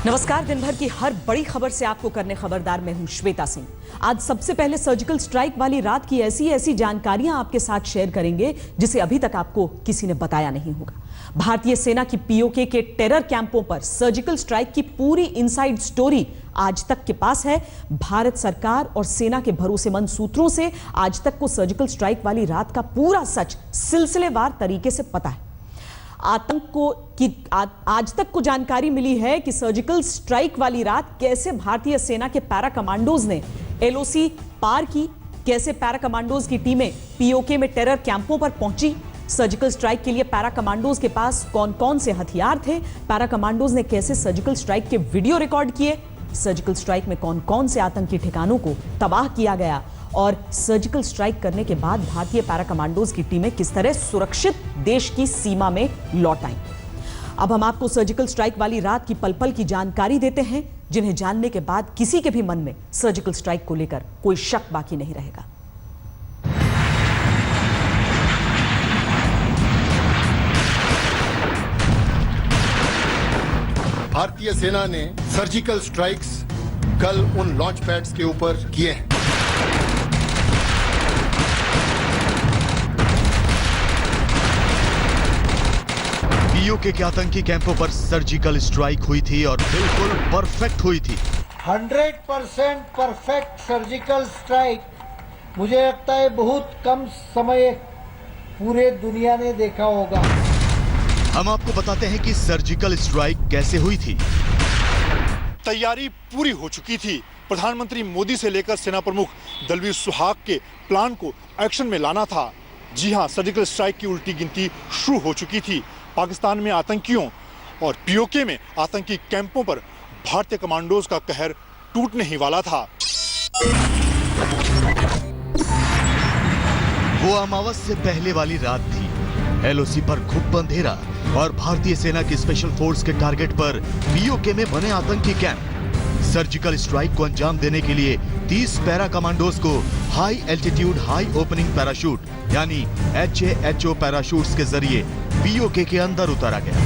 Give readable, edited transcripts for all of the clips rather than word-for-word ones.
नमस्कार। दिन भर की हर बड़ी खबर से आपको करने खबरदार मैं हूं श्वेता सिंह। आज सबसे पहले सर्जिकल स्ट्राइक वाली रात की ऐसी जानकारियां आपके साथ शेयर करेंगे जिसे अभी तक आपको किसी ने बताया नहीं होगा। भारतीय सेना की पीओके के टेरर कैंपों पर सर्जिकल स्ट्राइक की पूरी इनसाइड स्टोरी आज तक के पास है। भारत सरकार और सेना के भरोसेमंद सूत्रों से आज तक को सर्जिकल स्ट्राइक वाली रात का पूरा सच सिलसिलेवार तरीके से पता है। आज तक को जानकारी मिली है कि सर्जिकल स्ट्राइक वाली रात कैसे भारतीय सेना के पैरा कमांडोज ने एलओसी पार की, कैसे पैरा कमांडोज की टीमें पीओके में टेरर कैंपों पर पहुंची, सर्जिकल स्ट्राइक के लिए पैरा कमांडोज के पास कौन कौन से हथियार थे, पैरा कमांडोज ने कैसे सर्जिकल स्ट्राइक के वीडियो रिकॉर्ड किए, सर्जिकल स्ट्राइक में कौन कौन से आतंकी ठिकानों को तबाह किया गया और सर्जिकल स्ट्राइक करने के बाद भारतीय पैरा कमांडोज की टीमें किस तरह सुरक्षित देश की सीमा में लौट आईं। अब हम आपको सर्जिकल स्ट्राइक वाली रात की पल पल की जानकारी देते हैं, जिन्हें जानने के बाद किसी के भी मन में सर्जिकल स्ट्राइक को लेकर कोई शक बाकी नहीं रहेगा। भारतीय सेना ने सर्जिकल स्ट्राइक्स कल उन लॉन्च पैड्स के ऊपर किए हैं। पीओके के आतंकी कैंपों पर सर्जिकल स्ट्राइक हुई थी और बिल्कुल परफेक्ट हुई थी। 100% परफेक्ट सर्जिकल स्ट्राइक मुझे लगता है बहुत कम समय पूरे दुनिया ने देखा होगा। हम आपको बताते हैं कि सर्जिकल स्ट्राइक कैसे हुई थी। तैयारी पूरी हो चुकी थी। प्रधानमंत्री मोदी से लेकर सेना प्रमुख दलवीर सुहाग के प्लान को एक्शन में लाना था। जी हां, सर्जिकल स्ट्राइक की उल्टी गिनती शुरू हो चुकी थी। पाकिस्तान में आतंकियों और पीओके में आतंकी कैंपों पर भारतीय कमांडोज का कहर टूटने ही वाला था। वो अमावस से पहले वाली रात थी। एलओसी पर खूब अंधेरा और भारतीय सेना की स्पेशल फोर्स के टारगेट पर पीओके में बने आतंकी कैंप। सर्जिकल स्ट्राइक को अंजाम देने के लिए 30 पैरा कमांडोज को high altitude high opening parachute यानी HAHO पैराशूट्स के जरिए पीओके के अंदर उतारा गया।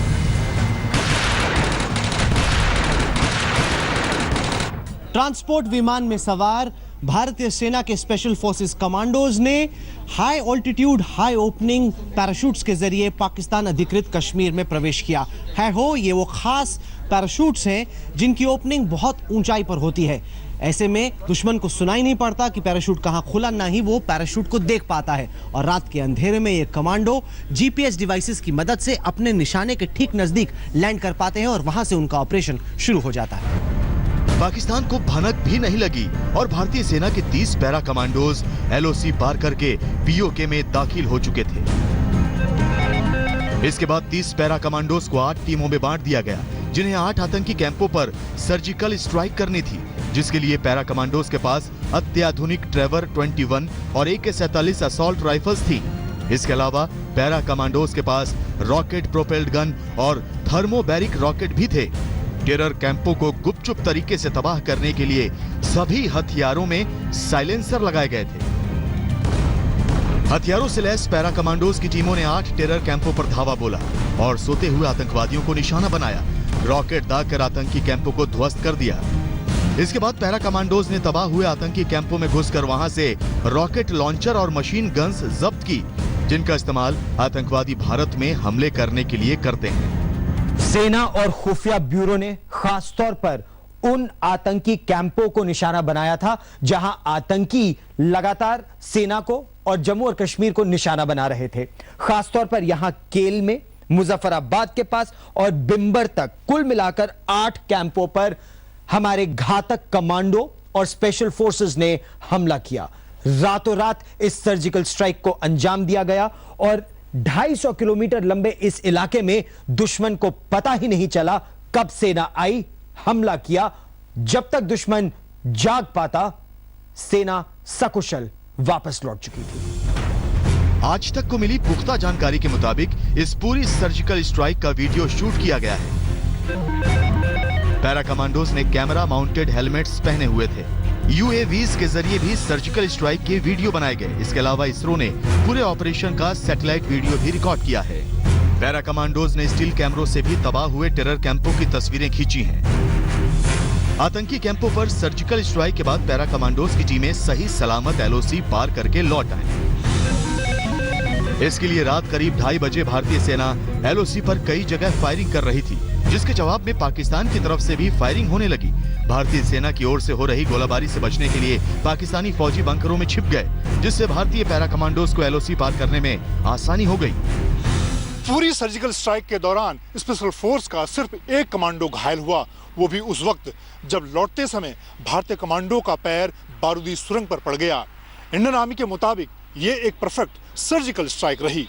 ट्रांसपोर्ट विमान में सवार भारतीय सेना के स्पेशल फोर्सेस कमांडोज ने high altitude high opening parachutes के जरिए पाकिस्तान अधिकृत कश्मीर में प्रवेश किया है। ये वो खास पैराशूट्स हैं जिनकी ओपनिंग बहुत ऊंचाई पर होती है। ऐसे में दुश्मन को सुनाई नहीं पड़ता कि पैराशूट कहां खुला, ना ही वो पैराशूट को देख पाता है और रात के अंधेरे में ये कमांडो जीपीएस डिवाइसेस की मदद से अपने निशाने के ठीक नजदीक लैंड कर पाते हैं और वहां से उनका ऑपरेशन शुरू हो जाता है। पाकिस्तान को भनक भी नहीं लगी और भारतीय सेना के 30 पैरा कमांडोज एलओसी पार करके पीओके में दाखिल हो चुके थे। इसके बाद 30 पैरा कमांडोज को 8 टीमों में बांट दिया गया, जिन्हें 8 आतंकी कैंपों पर सर्जिकल स्ट्राइक करनी थी, जिसके लिए पैरा कमांडोज के पास अत्याधुनिक ट्रेवर 21 और AK-47 असॉल्ट राइफल्स थी। इसके अलावा पैरा कमांडोज के पास रॉकेट प्रोपेल्ड गन और थर्मोबैरिक रॉकेट भी थे। टेरर कैंपों को गुपचुप तरीके से तबाह करने के लिए सभी हथियारों में साइलेंसर लगाए गए थे। हथियारों से लैस पैरा कमांडोज की टीमों ने 8 टेरर कैंपों पर धावा बोला और सोते हुए आतंकवादियों को निशाना बनाया। रॉकेट दागकर आतंकी कैंपों को ध्वस्त कर दिया। इसके बाद पैरा कमांडोज ने तबाह हुए आतंकी कैंपों में घुसकर वहां से रॉकेट लॉन्चर और मशीन गन्स जब्त की, जिनका इस्तेमाल आतंकवादी भारत में हमले करने के लिए करते हैं। सेना और खुफिया ब्यूरो ने खास तौर पर उन आतंकी कैंपों को निशाना बनाया था जहां आतंकी लगातार सेना को और जम्मू और कश्मीर को निशाना बना रहे थे। खास तौर पर यहां केल में, मुजफ्फराबाद के पास और बिम्बर तक कुल मिलाकर 8 कैंपों पर हमारे घातक कमांडो और स्पेशल फोर्सेस ने हमला किया। रातों रात इस सर्जिकल स्ट्राइक को अंजाम दिया गया और 250 किलोमीटर लंबे इस इलाके में दुश्मन को पता ही नहीं चला कब सेना आई, हमला किया। जब तक दुश्मन जाग पाता, सेना सकुशल वापस लौट चुकी थी। आज तक को मिली पुख्ता जानकारी के मुताबिक इस पूरी सर्जिकल स्ट्राइक का वीडियो शूट किया गया है। पैरा कमांडोज ने कैमरा माउंटेड हेलमेट्स पहने हुए थे। UAVs के जरिए भी सर्जिकल स्ट्राइक के वीडियो बनाए गए। इसके अलावा इसरो ने पूरे ऑपरेशन का सैटेलाइट वीडियो भी रिकॉर्ड किया है। पैरा कमांडोज ने स्टील कैमरों से भी तबाह हुए टेरर कैंपों की तस्वीरें खींची हैं। आतंकी कैंपों पर सर्जिकल स्ट्राइक के बाद पैरा कमांडोज की टीमें सही सलामत एलओसी पार करके लौट आए। इसके लिए रात करीब 2:30 बजे भारतीय सेना एलओसी पर कई जगह फायरिंग कर रही थी, जिसके जवाब में पाकिस्तान की तरफ से भी फायरिंग होने लगी। भारतीय सेना की ओर से हो रही गोलाबारी से बचने के लिए पाकिस्तानी फौजी बंकरों में छिप गए, जिससे भारतीय पैरा कमांडोज को एलओसी पार करने में आसानी हो गई। पूरी सर्जिकल स्ट्राइक के दौरान स्पेशल फोर्स का सिर्फ एक कमांडो घायल हुआ, वो भी उस वक्त जब लौटते समय भारतीय कमांडो का पैर बारूदी सुरंग पर पड़ गया। इंडियन आर्मी के मुताबिक ये एक परफेक्ट सर्जिकल स्ट्राइक रही।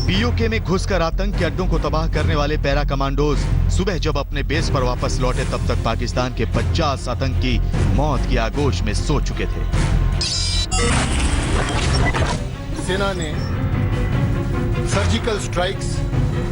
पीओके में घुसकर आतंक के अड्डों को तबाह करने वाले पैरा कमांडोज सुबह जब अपने बेस पर वापस लौटे, तब तक पाकिस्तान के 50 आतंकी मौत की आगोश में सो चुके थे। सेना ने सर्जिकल स्ट्राइक्स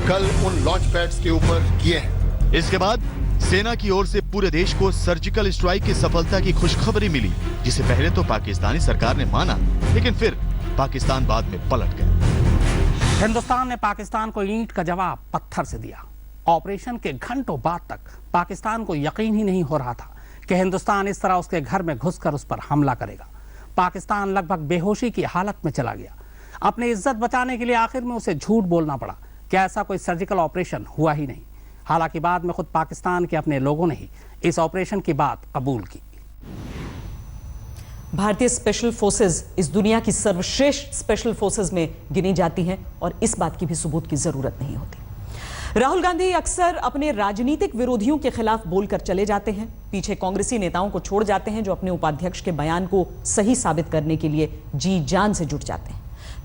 कल उन लॉन्च पैड्स के ऊपर किए हैं। इसके बाद सेना की ओर से पूरे देश को सर्जिकल स्ट्राइक की सफलता की खुशखबरी मिली, जिसे पहले तो पाकिस्तानी सरकार ने माना, लेकिन फिर पाकिस्तान बाद में पलट गया। हिंदुस्तान ने पाकिस्तान को ईंट का जवाब पत्थर से दिया। ऑपरेशन के घंटों बाद तक पाकिस्तान को यकीन ही नहीं हो रहा था कि हिंदुस्तान इस तरह उसके घर में घुसकर उस पर हमला करेगा। पाकिस्तान लगभग बेहोशी की हालत में चला गया। अपनी इज्जत बचाने के लिए आखिर में उसे झूठ बोलना पड़ा कि ऐसा कोई सर्जिकल ऑपरेशन हुआ ही नहीं। हालांकि बाद में खुद पाकिस्तान के अपने लोगों ने ही इस ऑपरेशन की बात कबूल की। भारतीय स्पेशल फोर्सेस इस दुनिया की सर्वश्रेष्ठ स्पेशल फोर्सेस में गिनी जाती हैं और इस बात की भी सबूत की जरूरत नहीं होती। राहुल गांधी अक्सर अपने राजनीतिक विरोधियों के खिलाफ बोलकर चले जाते हैं, पीछे कांग्रेसी नेताओं को छोड़ जाते हैं जो अपने उपाध्यक्ष के बयान को सही साबित करने के लिए जी जान से जुट जाते हैं।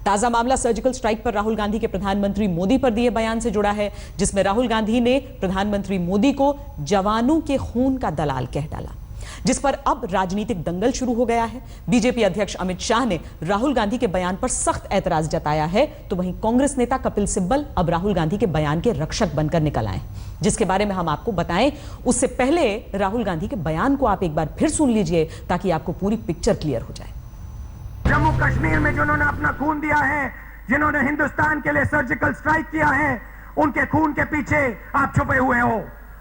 ताजा मामला सर्जिकल स्ट्राइक पर राहुल गांधी के प्रधानमंत्री मोदी पर दिए बयान से जुड़ा है, जिसमें राहुल गांधी ने प्रधानमंत्री मोदी को जवानों के खून का दलाल कह डाला, जिस पर अब राजनीतिक दंगल शुरू हो गया है। बीजेपी अध्यक्ष अमित शाह ने राहुल गांधी के बयान पर सख्त ऐतराज जताया है, तो वहीं कांग्रेस नेता कपिल सिब्बल अब राहुल गांधी के बयान के रक्षक बनकर निकल आए, जिसके बारे में हम आपको बताएं। उससे पहले राहुल गांधी के बयान को आप एक बार फिर सुन लीजिए ताकि आपको पूरी पिक्चर क्लियर हो जाए। जम्मू कश्मीर में जिन्होंने अपना खून दिया है, जिन्होंने हिंदुस्तान के लिए सर्जिकल स्ट्राइक किया है, उनके खून के पीछे आप छुपे हुए हो,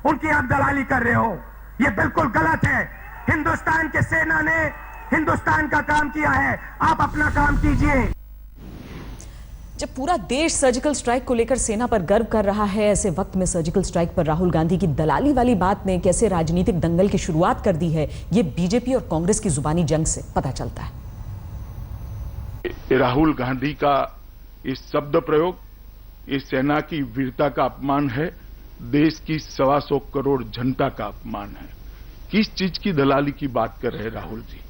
उनकी आप दलाली कर रहे हो। यह बिल्कुल गलत है। हिंदुस्तान के सेना ने हिंदुस्तान का काम किया है, आप अपना काम कीजिए। जब पूरा देश सर्जिकल स्ट्राइक को लेकर सेना पर गर्व कर रहा है, ऐसे वक्त में सर्जिकल स्ट्राइक पर राहुल गांधी की दलाली वाली बात ने कैसे राजनीतिक दंगल की शुरुआत कर दी है, यह बीजेपी और कांग्रेस की जुबानी जंग से पता चलता है। राहुल गांधी का इस शब्द प्रयोग इस सेना की वीरता का अपमान है, देश की 125 करोड़ जनता का अपमान है। किस चीज की दलाली की बात कर रहे हैं राहुल जी?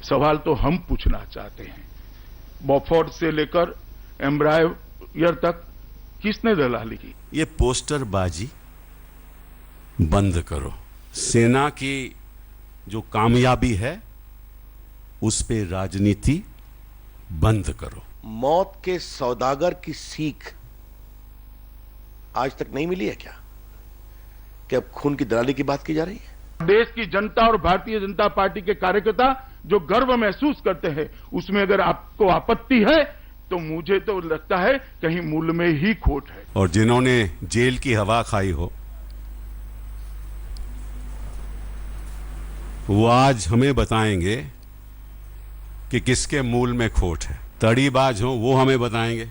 सवाल तो हम पूछना चाहते हैं। बॉफोर्ड से लेकर एम्ब्रायर तक किसने दलाली की? ये पोस्टरबाजी बंद करो। सेना की जो कामयाबी है उस पे राजनीति बंद करो। मौत के सौदागर की सीख आज तक नहीं मिली है क्या कि अब खून की दलाली की बात की जा रही है? देश की जनता और भारतीय जनता पार्टी के कार्यकर्ता जो गर्व महसूस करते हैं, उसमें अगर आपको आपत्ति है तो मुझे तो लगता है कहीं मूल में ही खोट है। और जिन्होंने जेल की हवा खाई हो वो आज हमें बताएंगे कि किसके मूल में खोट है। तड़ीबाज हो वो हमें बताएंगे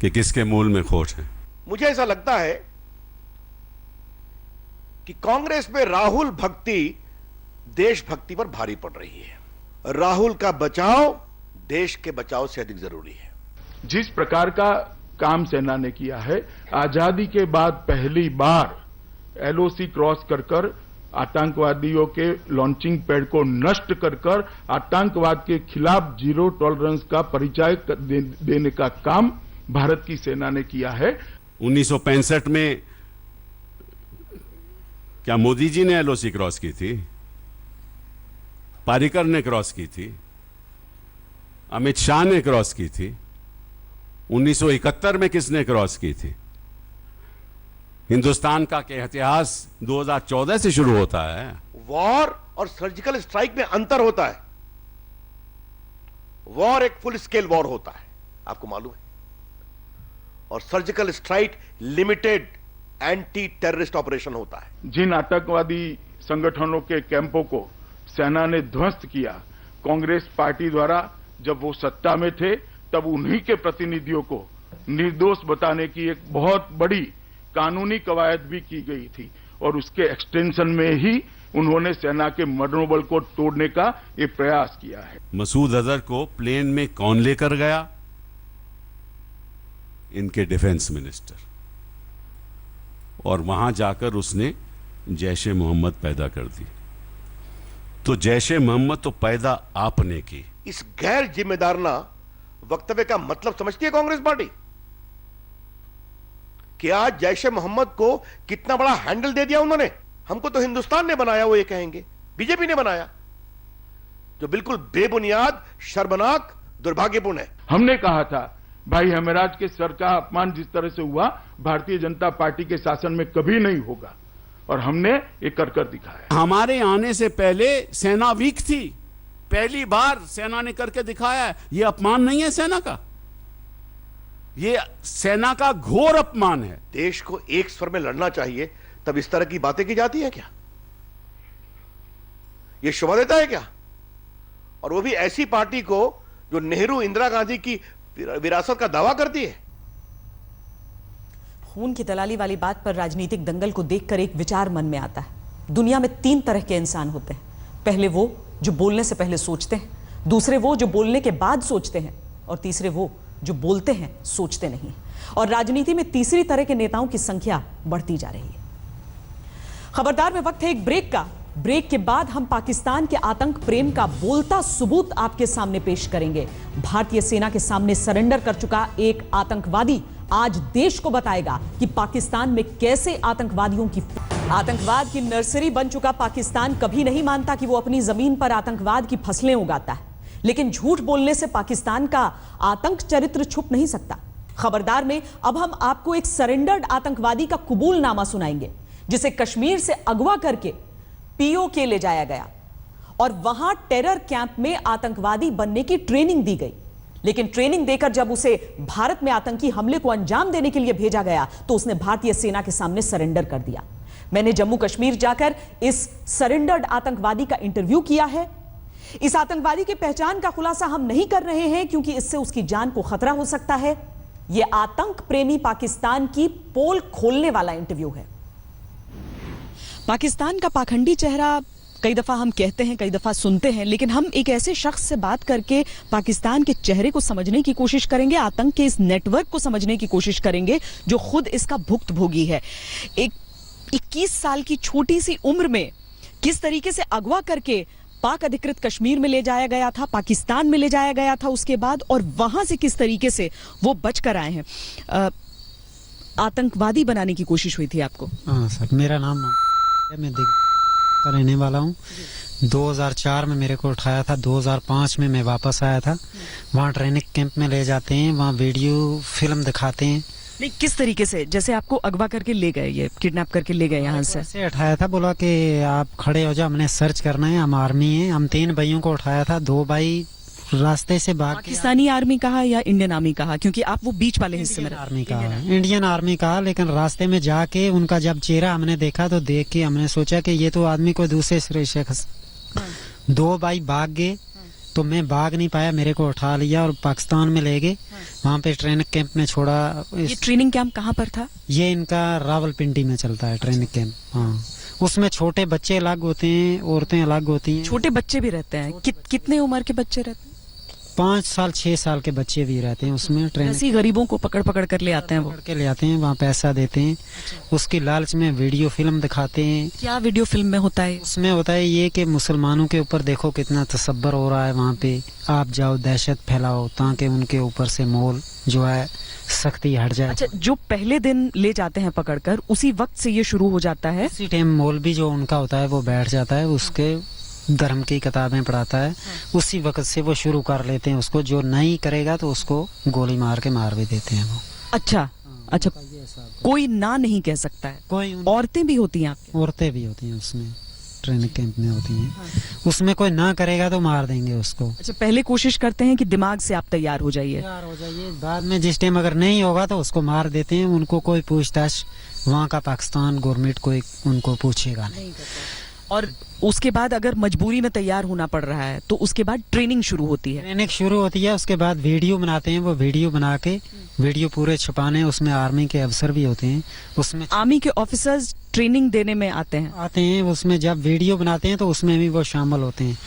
कि किसके मूल में खोट है। मुझे ऐसा लगता है कि कांग्रेस में राहुल भक्ति देशभक्ति पर भारी पड़ रही है। राहुल का बचाव देश के बचाव से अधिक जरूरी है। जिस प्रकार का काम सेना ने किया है, आजादी के बाद पहली बार एलओसी क्रॉस कर आतंकवादियों के लॉन्चिंग पैड को नष्ट कर आतंकवाद के खिलाफ जीरो टॉलरेंस का परिचय देने का काम भारत की सेना ने किया है। 1965 में क्या मोदी जी ने एलओसी क्रॉस की थी? पारिकर ने क्रॉस की थी, अमित शाह ने क्रॉस की थी। 1971 में किसने क्रॉस की थी? हिंदुस्तान का इतिहास 2014 से शुरू होता है। वॉर और सर्जिकल स्ट्राइक में अंतर होता है। वॉर एक फुल स्केल वॉर होता है, आपको मालूम है, और surgical strike limited anti terrorist operation होता है। जिन आतंकवादी संगठनों के कैंपों को सेना ने ध्वस्त किया, कांग्रेस पार्टी द्वारा जब वो सत्ता में थे तब उन्हीं के प्रतिनिधियों को निर्दोष बताने की एक बहुत बड़ी कानूनी कवायद भी की गई थी और उसके एक्सटेंशन में ही उन्होंने सेना के मनोबल को तोड़ने का एक प्रयास किया है। मसूद अजहर को प्लेन में कौन लेकर गया? इनके डिफेंस मिनिस्टर। और वहां जाकर उसने जैश ए मोहम्मद पैदा कर दी। तो जैश ए मोहम्मद तो पैदा आपने की। इस गैर जिम्मेदाराना वक्तव्य का मतलब समझती है कांग्रेस पार्टी कि आज जैश ए मोहम्मद को कितना बड़ा हैंडल दे दिया उन्होंने। हमको तो हिंदुस्तान ने बनाया, वो ये कहेंगे बीजेपी ने बनाया, जो बिल्कुल बेबुनियाद, शर्मनाक, दुर्भाग्यपूर्ण है। हमने कहा था भाई हमराज के सर का अपमान जिस तरह से हुआ भारतीय जनता पार्टी के शासन में कभी नहीं होगा और हमने ये कर दिखाया। हमारे आने से पहले सेना वीक थी, पहली बार सेना ने करके दिखाया। ये अपमान नहीं है सेना का, ये सेना का घोर अपमान है। देश को एक स्वर में लड़ना चाहिए, तब इस तरह की बातें की जाती है क्या? ये शोभा देता है क्या? और वो भी ऐसी पार्टी को जो नेहरू इंदिरा गांधी की विरासत का दावा करती है। खून की दलाली वाली बात पर राजनीतिक दंगल को देखकर एक विचार मन में आता है। दुनिया में 3 तरह के इंसान होते हैं। पहले वो जो बोलने से पहले सोचते हैं, दूसरे वो जो बोलने के बाद सोचते हैं, और तीसरे वो जो बोलते हैं सोचते नहीं। और राजनीति में तीसरी तरह के नेताओं की संख्या बढ़ती जा रही है। खबरदार में वक्त है एक ब्रेक का। ब्रेक के बाद हम पाकिस्तान के आतंक प्रेम का बोलता सबूत आपके सामने पेश करेंगे। भारतीय सेना के सामने सरेंडर कर चुका एक आतंकवादी आज देश को बताएगा कि पाकिस्तान में कैसे आतंकवाद की नर्सरी बन चुका पाकिस्तान कभी नहीं मानता कि वो अपनी जमीन पर आतंकवाद की फसलें उगाता है, लेकिन झूठ बोलने से पाकिस्तान का आतंक चरित्र छुप नहीं सकता। खबरदार में अब हम आपको एक सरेंडर्ड आतंकवादी का कबूलनामा सुनाएंगे, जिसे कश्मीर से अगवा करके पीओके ले जाया गया और वहां टेरर कैंप में आतंकवादी बनने की ट्रेनिंग दी गई। लेकिन ट्रेनिंग देकर जब उसे भारत में आतंकी हमले को अंजाम देने के लिए भेजा गया तो उसने भारतीय सेना के सामने सरेंडर कर दिया। मैंने जम्मू कश्मीर जाकर इस सरेंडर्ड आतंकवादी का इंटरव्यू किया है। इस आतंकवादी की पहचान का खुलासा हम नहीं कर रहे हैं क्योंकि इससे उसकी जान को खतरा हो सकता है। यह आतंक प्रेमी पाकिस्तान की पोल खोलने वाला इंटरव्यू है। पाकिस्तान का पाखंडी चेहरा कई दफा हम कहते हैं, कई दफा सुनते हैं, लेकिन हम एक ऐसे शख्स से बात करके पाकिस्तान के चेहरे को समझने की कोशिश करेंगे, आतंक के इस नेटवर्क को समझने की कोशिश करेंगे जो खुद इसका भुक्तभोगी है। एक 21 साल की छोटी सी उम्र में किस तरीके से अगवा करके पाक अधिकृत कश्मीर में ले जाया गया था, पाकिस्तान में ले जाया गया था उसके बाद, और वहां से किस तरीके से वो बच कर आए हैं। आतंकवादी बनाने की कोशिश हुई थी आपको? हाँ सर, मेरा नाम मैं का रहने वाला हूँ। 2004 में मेरे को उठाया था, 2005 में मैं वापस आया था। वहाँ ट्रेनिंग कैंप में ले जाते हैं, वहाँ वीडियो फिल्म दिखाते हैं। नहीं, किस तरीके से? जैसे आपको अगवा करके ले गए, ये किडनैप करके ले गए यहाँ से? ऐसे उठाया था, बोला कि आप खड़े हो जाओ, हमने सर्च करना है, हम आर्मी हैं। हम 3 भाइयों को उठाया था, 2 भाई रास्ते से भाग। पाकिस्तानी आर्मी कहा या इंडियन आर्मी कहा? क्योंकि आप वो बीच वाले हिस्से में। आर्मी कहा, इंडियन आर्मी कहा, लेकिन रास्ते में जाके उनका जब चेहरा हमने देखा तो देख के हमने सोचा कि ये तो आदमी को दूसरे सिरे से 2 भाई भाग गए, तो मैं भाग नहीं पाया, मेरे को उठा लिया और पाकिस्तान में ले गए। वहाँ पे ट्रेनिंग कैंप में छोड़ा। ये ट्रेनिंग कैंप कहाँ पर था? ये इनका रावलपिंडी में चलता है ट्रेनिंग कैंप। हाँ, उसमें छोटे बच्चे अलग होते हैं, औरतें अलग होती हैं। छोटे बच्चे भी रहते हैं? कितने उम्र के बच्चे रहते हैं? 5 साल 6 साल के बच्चे भी रहते हैं उसमें। ऐसी गरीबों को पकड़ कर ले आते हैं, वो के ले आते हैं, वहाँ पैसा देते हैं। उसकी लालच में वीडियो फिल्म दिखाते हैं। क्या वीडियो फिल्म में होता है? उसमें होता है ये कि मुसलमानों के ऊपर देखो कितना तसब्बर हो रहा है, वहाँ पे आप जाओ, दहशत फैलाओ, ताकि उनके ऊपर से मोल जो है सख्ती हट जाए। अच्छा, जो पहले दिन ले जाते हैं पकड़कर, उसी वक्त से ये शुरू हो जाता है? उसी टाइम मोल भी जो उनका होता है वो बैठ जाता है, उसके धर्म की किताबें पढ़ाता है, उसी वक्त से वो शुरू कर लेते हैं उसको। जो नहीं करेगा तो उसको गोली मार के मार भी देते हैं वो। अच्छा, कोई ना नहीं कह सकता है? कोई। औरतें भी होती हैं आपके? औरतें भी होती हैं उसमें। ट्रेनिंग कैंप में होती हैं। उसमें कोई ना करेगा तो मार देंगे उसको। अच्छा, पहले कोशिश करते हैं कि दिमाग से आप तैयार हो जाइए। बाद में जिस टाइम अगर नहीं होगा तो उसको मार देते हैं। उनको कोई पूछताछ वहाँ का पाकिस्तान गवर्नमेंट कोई उनको पूछेगा नहीं। और उसके बाद अगर मजबूरी में तैयार होना पड़ रहा है तो उसके बाद ट्रेनिंग शुरू होती है। ट्रेनिंग शुरू होती है, उसके बाद वीडियो बनाते हैं। वो वीडियो बना के वीडियो पूरे छुपाने, उसमें आर्मी के अफसर भी होते हैं। उसमें आर्मी के ऑफिसर्स ट्रेनिंग देने में आते हैं। उसमें जब वीडियो बनाते हैं तो उसमें भी वो शामिल होते हैं।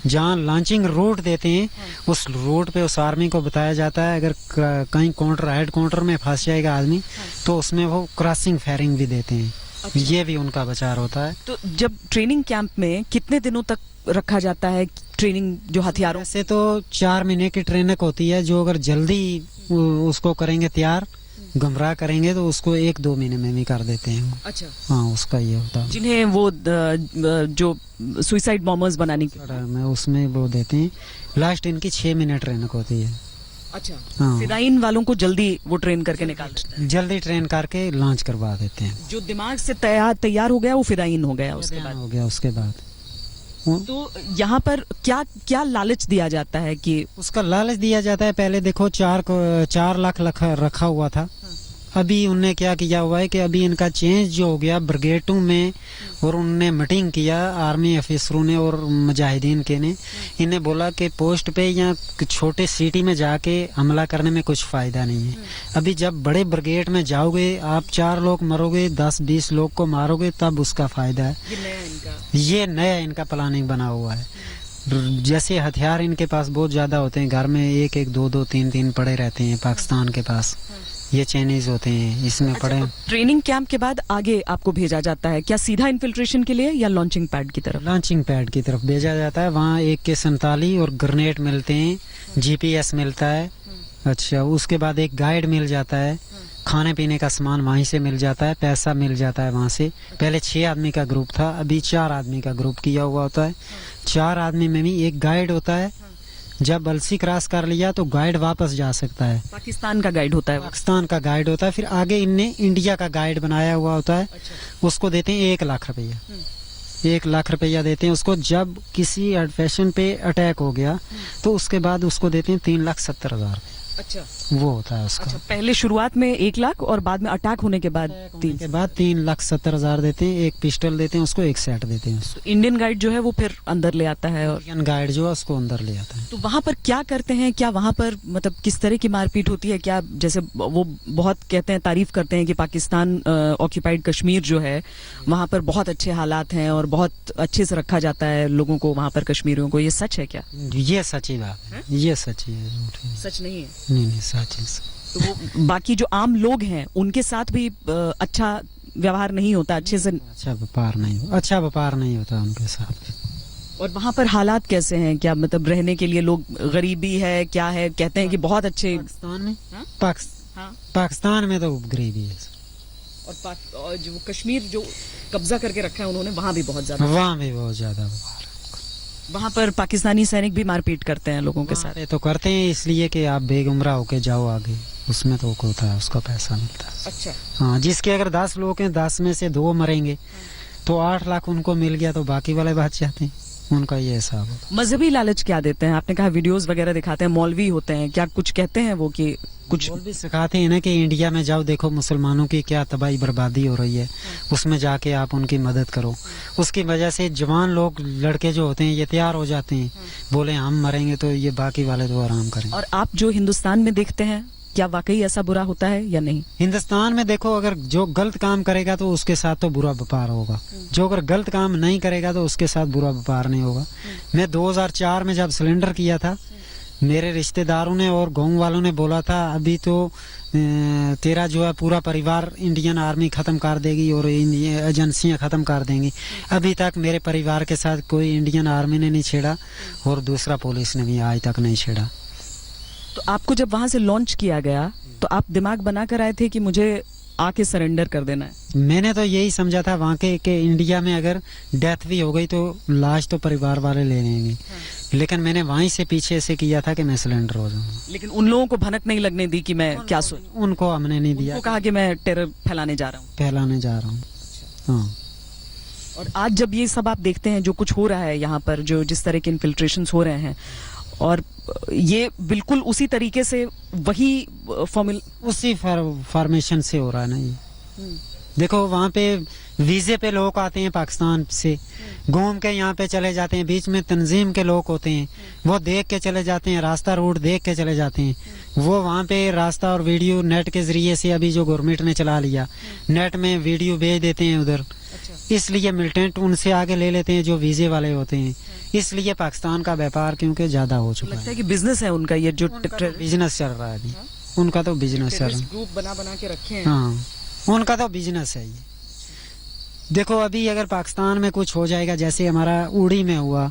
जहाँ लॉन्चिंग रूट देते हैं उस रूट पे उस आर्मी को बताया जाता है अगर कहीं काउंटर हेड काउंटर में फंस जाएगा आदमी तो उसमें वो क्रॉसिंग फायरिंग भी देते हैं। ये भी उनका बचाव होता है। तो जब ट्रेनिंग कैंप में कितने दिनों तक रखा जाता है ट्रेनिंग जो हथियारों से? तो 4 महीने की ट्रेनिंग होती है। जो अगर जल्दी उसको करेंगे तैयार, गुमराह करेंगे तो उसको 1-2 महीने में भी कर देते हैं। अच्छा, हाँ, उसका ये होता है। जिन्हें वो जो सुसाइड बॉम्बर्स बनाने की में उसमें वो देते हैं। लास्ट इनकी 6 महीने ट्रेनिंग होती है। अच्छा, हाँ। फिदाइन वालों को जल्दी वो ट्रेन करके निकाल देते हैं। जल्दी ट्रेन करके लॉन्च करवा देते हैं। जो दिमाग से तैयार हो गया वो फिदाइन हो गया उसके बाद। तो यहाँ पर क्या क्या लालच दिया जाता है कि उसका लालच दिया जाता है? पहले देखो 4 लाख रखा हुआ था। अभी उनने क्या किया हुआ है कि अभी इनका चेंज जो हो गया ब्रिगेड 2 में, और उनने मीटिंग किया आर्मी अफसरों ने और मुजाहिदीन के ने। इन्हें बोला कि पोस्ट पे या छोटे सिटी में जाके हमला करने में कुछ फायदा नहीं है। अभी जब बड़े ब्रिगेड में जाओगे आप 4 लोग मरोगे, 10-20 लोग को मारोगे, तब उसका फायदा है। ये नया इनका प्लानिंग बना हुआ है। जैसे हथियार इनके पास बहुत ज्यादा होते हैं, घर में 1-1, 2-2, 3-3 पड़े रहते हैं पाकिस्तान के पास। ये चाइनीज होते हैं, इसमें पड़े। ट्रेनिंग कैंप के बाद आगे आपको भेजा जाता है क्या सीधा इन्फिल्ट्रेशन के लिए या लॉन्चिंग पैड की तरफ? लॉन्चिंग पैड की तरफ भेजा जाता है। वहाँ AK-47 और ग्रेनेड मिलते हैं, GPS मिलता है। अच्छा, उसके बाद एक गाइड मिल जाता है, खाने पीने का सामान वहीं से मिल जाता है, पैसा मिल जाता है वहाँ से। पहले 6 आदमी का ग्रुप था, अभी 4 आदमी का ग्रुप किया हुआ होता है। 4 आदमी में भी एक गाइड होता है। जब बलसी क्रॉस कर लिया तो गाइड वापस जा सकता है। पाकिस्तान का गाइड होता है? पाकिस्तान का गाइड होता है। फिर आगे इनने इंडिया का गाइड बनाया हुआ होता है। उसको देते हैं 1 लाख रुपया। 1 लाख रुपया देते हैं उसको। जब किसी एडफेशन पे अटैक हो गया तो उसके बाद उसको देते हैं 3,70,000। अच्छा, वो होता है उसका। अच्छा, पहले शुरुआत में 1 लाख और बाद में अटैक होने के बाद 3,70,000 देते हैं। एक पिस्टल देते हैं उसको, एक सेट देते हैं उसको। इंडियन गाइड जो है वो फिर अंदर ले आता है और इंडियन गाइड जो है उसको अंदर ले आता है। तो वहाँ पर क्या करते हैं? क्या वहाँ पर मतलब किस तरह की मारपीट होती है? क्या जैसे वो बहुत कहते हैं, तारीफ करते हैं कि पाकिस्तान ऑक्यूपाइड कश्मीर जो है वहाँ पर बहुत अच्छे हालात हैं और बहुत अच्छे से रखा जाता है लोगों को वहाँ पर, कश्मीरियों को। ये सच है क्या? ये सच्ची बात है। ये सच्ची है, सच नहीं है? नहीं, सच है। तो वो बाकी जो आम लोग हैं उनके साथ भी अच्छा व्यवहार नहीं होता, अच्छे से अच्छा व्यापार नहीं होता उनके साथ। और वहाँ पर हालात कैसे हैं? क्या मतलब रहने के लिए लोग, गरीबी है क्या है? कहते हैं कि बहुत अच्छे पाकिस्तान में। पाकिस्तान में तो गरीबी है। और जो कश्मीर जो कब्जा करके रखा है उन्होंने, वहाँ भी बहुत ज्यादा व्यापार। वहाँ पर पाकिस्तानी सैनिक भी मारपीट करते हैं लोगों के साथ? तो करते हैं इसलिए कि आप बेगुमराह होके जाओ आगे, उसमें तो होता है, उसका पैसा मिलता है। अच्छा, हाँ, जिसके अगर 10 लोग हैं, 10 में से 2 मरेंगे तो 8 लाख उनको मिल गया, तो बाकी वाले बच जाते हैं। उनका ये हिसाब होता है। मजहबी लालच क्या देते हैं? आपने कहा वीडियोस वगैरह दिखाते हैं, मौलवी होते हैं, क्या कुछ कहते हैं वो कि कुछ भी सिखाते हैं ना कि इंडिया में जाओ, देखो मुसलमानों की क्या तबाही बर्बादी हो रही है, उसमें जाके आप उनकी मदद करो। उसकी वजह से जवान लोग, लड़के जो होते हैं, ये तैयार हो जाते हैं, बोले हम मरेंगे तो ये बाकी वाले तो आराम करें। और आप जो हिंदुस्तान में देखते हैं, क्या वाकई ऐसा बुरा होता है या नहीं? हिंदुस्तान में देखो, अगर जो गलत काम करेगा तो उसके साथ तो बुरा व्यापार होगा, जो अगर गलत काम नहीं करेगा तो उसके साथ बुरा व्यापार नहीं होगा। मैं 2004 में जब सिलेंडर किया था, मेरे रिश्तेदारों ने और गाँव वालों ने बोला था अभी तो तेरा जो है पूरा परिवार इंडियन आर्मी ख़त्म कर देगी और एजेंसियां ख़त्म कर देंगी। अभी तक मेरे परिवार के साथ कोई इंडियन आर्मी ने नहीं छेड़ा और दूसरा पुलिस ने भी आज तक नहीं छेड़ा। तो आपको जब वहां से लॉन्च किया गया तो आप दिमाग बना कर आए थे कि मुझे आके सरेंडर कर देना है? मैंने तो यही समझा था वहाँ के इंडिया में अगर डेथ भी हो गई तो लाश तो परिवार वाले ले लेंगे। लेकिन मैंने वहीं से पीछे से किया था कि मैं सिलेंडर हो जाऊंगा। लेकिन उन लोगों को भनक नहीं लगने दी कि मैं क्या सोच? उनको हमने नहीं दिया। उनको कहा कि मैं टेरर फैलाने जा रहा हूँ। हाँ। और आज जब ये सब आप देखते हैं जो कुछ हो रहा है यहाँ पर, जो जिस तरह के इन्फिल्ट्रेशंस हो रहे हैं, और ये बिल्कुल उसी तरीके से वही उसी फॉर्मेशन से हो रहा है ना ये। देखो वहाँ पे वीजे पे लोग आते हैं पाकिस्तान से, घूम के यहाँ पे चले जाते हैं, बीच में तंजीम के लोग होते हैं, वो देख के चले जाते हैं, रास्ता रूट देख के चले जाते हैं। वो वहाँ पे रास्ता और वीडियो नेट के जरिए से अभी जो गवर्नमेंट ने चला लिया, नेट में वीडियो भेज देते हैं उधर, इसलिए मिलिटेंट उनसे आगे ले लेते हैं जो वीजे वाले होते हैं। इसलिए पाकिस्तान का व्यापार क्योंकि ज्यादा हो चुका लगता है कि बिजनेस है उनका, ये जो बिजनेस चल रहा है अभी, उनका तो बिजनेस चल रहा है, ग्रुप बना के रखे हैं। हाँ, उनका तो बिजनेस है ये। देखो अभी अगर पाकिस्तान में कुछ हो जाएगा, जैसे हमारा उड़ी में हुआ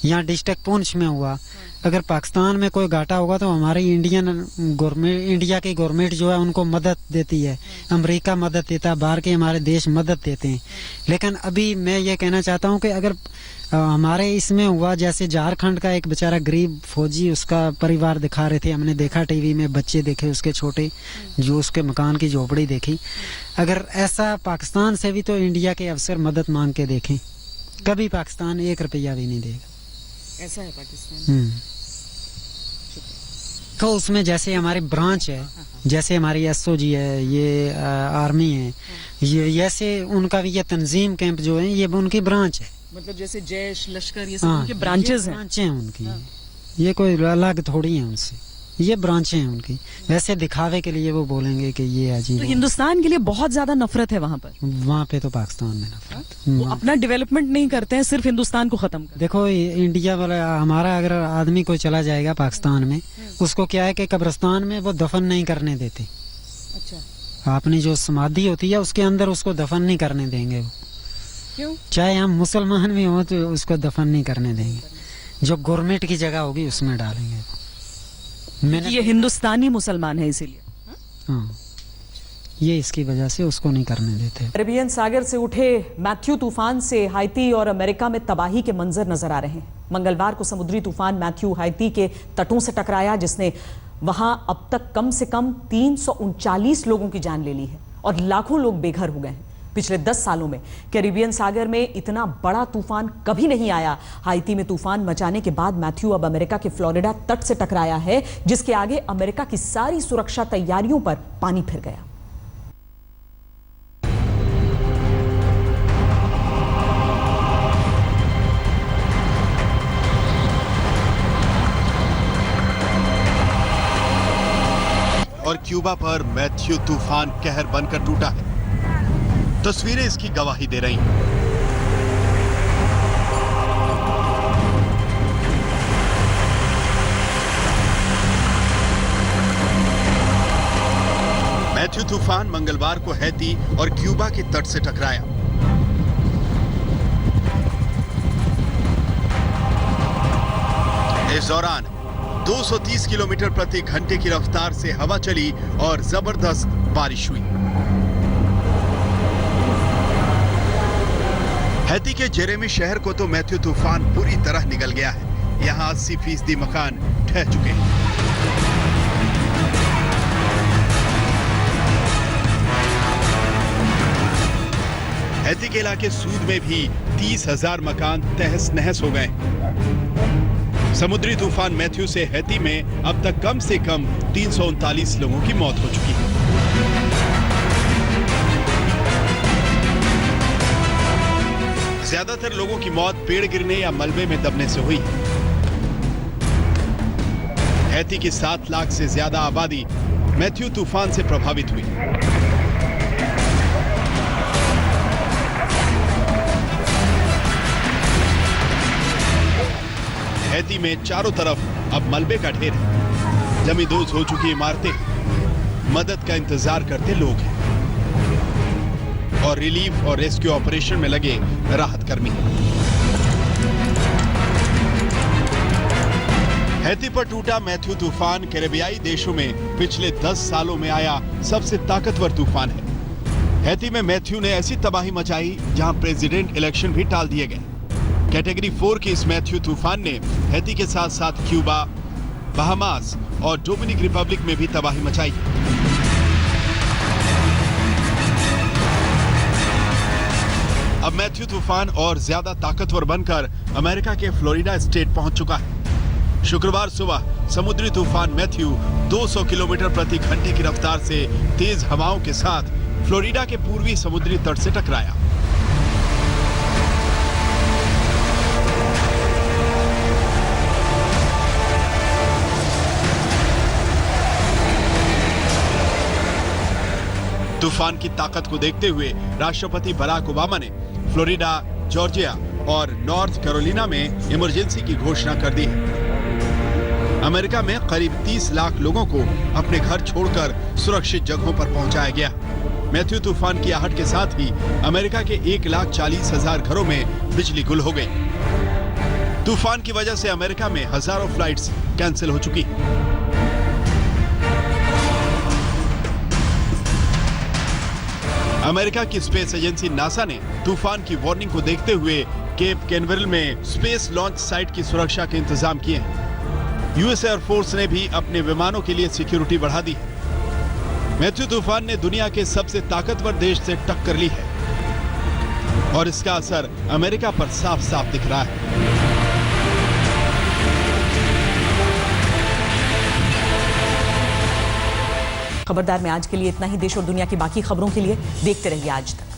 या डिस्ट्रिक्ट पुंछ में हुआ, अगर पाकिस्तान में कोई घाटा होगा तो हमारी इंडियन गवर्नमेंट, इंडिया की गवर्नमेंट जो है उनको मदद देती है, अमेरिका मदद देता है, बाहर के हमारे देश मदद देते हैं। लेकिन अभी मैं ये कहना चाहता हूँ कि अगर हमारे इसमें हुआ, जैसे झारखंड का एक बेचारा गरीब फौजी, उसका परिवार दिखा रहे थे, हमने देखा टीवी में, बच्चे देखे उसके छोटे, जो उसके मकान की झोपड़ी देखी। अगर ऐसा पाकिस्तान से भी तो इंडिया के अफसर मदद मांग के देखें, कभी पाकिस्तान 1 रुपया भी नहीं देगा। ऐसा है पाकिस्तान। तो उसमें जैसे हमारी ब्रांच है, जैसे हमारी एसओजी है, ये आर्मी है, ये ऐसे उनका भी ये तंजीम कैंप जो है ये उनकी ब्रांच है। मतलब जैसे जैश, लश्कर, ये सब उनके ब्रांचेस हैं। ब्रांचें हैं उनकी, ये कोई अलग थोड़ी है उनसे, ये ब्रांचें हैं उनकी। वैसे दिखावे के लिए वो बोलेंगे कि ये अजीब। तो हिंदुस्तान के लिए बहुत ज्यादा नफरत है वहाँ पर। वहाँ पे तो पाकिस्तान में नफरत, वो अपना डेवलपमेंट नहीं करते हैं, सिर्फ हिंदुस्तान को खत्म करते हैं। देखो इंडिया वाला हमारा अगर आदमी कोई चला जाएगा पाकिस्तान में, उसको क्या है कि कब्रिस्तान में वो दफन नहीं करने देते। अच्छा। आपने जो समाधि होती है उसके अंदर उसको दफन नहीं करने देंगे वो। क्यों? चाहे हम मुसलमान भी हो तो उसको दफन नहीं करने देंगे, जो गवर्नमेंट की जगह होगी उसमें डालेंगे। मैंने ये हिंदुस्तानी मुसलमान है इसीलिए। हाँ, ये इसकी वजह से उसको नहीं करने देते। कैरेबियन सागर से उठे मैथ्यू तूफान से हाइती और अमेरिका में तबाही के मंजर नजर आ रहे हैं। मंगलवार को समुद्री तूफान मैथ्यू हाइती के तटों से टकराया, जिसने वहां अब तक कम से कम 339 लोगों की जान ले ली है और लाखों लोग बेघर हो गए हैं। पिछले 10 सालों में कैरेबियन सागर में इतना बड़ा तूफान कभी नहीं आया। हाइती में तूफान मचाने के बाद मैथ्यू अब अमेरिका के फ्लोरिडा तट से टकराया है, जिसके आगे अमेरिका की सारी सुरक्षा तैयारियों पर पानी फिर गया। और क्यूबा पर मैथ्यू तूफान कहर बनकर टूटा है। तस्वीरें इसकी गवाही दे रही हैं। मैथ्यू तूफान मंगलवार को हैती और क्यूबा के तट से टकराया। इस दौरान 230 किलोमीटर प्रति घंटे की रफ्तार से हवा चली और जबरदस्त बारिश हुई। हैती के जेरेमी शहर को तो मैथ्यू तूफान पूरी तरह निगल गया है। यहां 80% मकान ढह चुके हैं। हैती के इलाके सूद में भी 30,000 मकान तहस नहस हो गए। समुद्री तूफान मैथ्यू से हैती में अब तक कम से कम 339 लोगों की मौत हो चुकी है। ज्यादातर लोगों की मौत पेड़ गिरने या मलबे में दबने से हुई है। हैती की 7 लाख से ज्यादा आबादी मैथ्यू तूफान से प्रभावित हुई। हैती में चारों तरफ अब मलबे का ढेर है। जमींदोज हो चुकी इमारतें, मदद का इंतजार करते लोग हैं और रिलीफ और रेस्क्यू ऑपरेशन में लगे राहत कर्मी। हैती पर टूटा मैथ्यू तूफान कैरेबियाई देशों में पिछले 10 सालों में आया सबसे ताकतवर तूफान है। हैती में मैथ्यू ने ऐसी तबाही मचाई जहां प्रेसिडेंट इलेक्शन भी टाल दिए गए। कैटेगरी 4 के इस मैथ्यू तूफान ने हैती के साथ साथ क्यूबा, बहामास और डोमिनिक रिपब्लिक में भी तबाही मचाई। अब मैथ्यू तूफान और ज्यादा ताकतवर बनकर अमेरिका के फ्लोरिडा स्टेट पहुंच चुका है। शुक्रवार सुबह समुद्री तूफान मैथ्यू 200 किलोमीटर प्रति घंटे की रफ्तार से तेज हवाओं के साथ फ्लोरिडा के पूर्वी समुद्री तट से टकराया। तूफान की ताकत को देखते हुए राष्ट्रपति बराक ओबामा ने फ्लोरिडा, जॉर्जिया और नॉर्थ कैरोलिना में इमरजेंसी की घोषणा कर दी है। अमेरिका में करीब 30 लाख लोगों को अपने घर छोड़कर सुरक्षित जगहों पर पहुंचाया गया। मैथ्यू तूफान की आहट के साथ ही अमेरिका के 1,40,000 घरों में बिजली गुल हो गई। तूफान की वजह से अमेरिका में हजारों फ्लाइट्स कैंसिल हो चुकी। अमेरिका की स्पेस एजेंसी नासा ने तूफान की वार्निंग को देखते हुए केप कैनवेरल में स्पेस लॉन्च साइट की सुरक्षा के इंतजाम किए हैं। यूएस एयरफोर्स ने भी अपने विमानों के लिए सिक्योरिटी बढ़ा दी है। मैथ्यू तूफान ने दुनिया के सबसे ताकतवर देश से टक्कर ली है और इसका असर अमेरिका पर साफ साफ दिख रहा है। खबरदार में आज के लिए इतना ही। देश और दुनिया की बाकी खबरों के लिए देखते रहिए आज तक।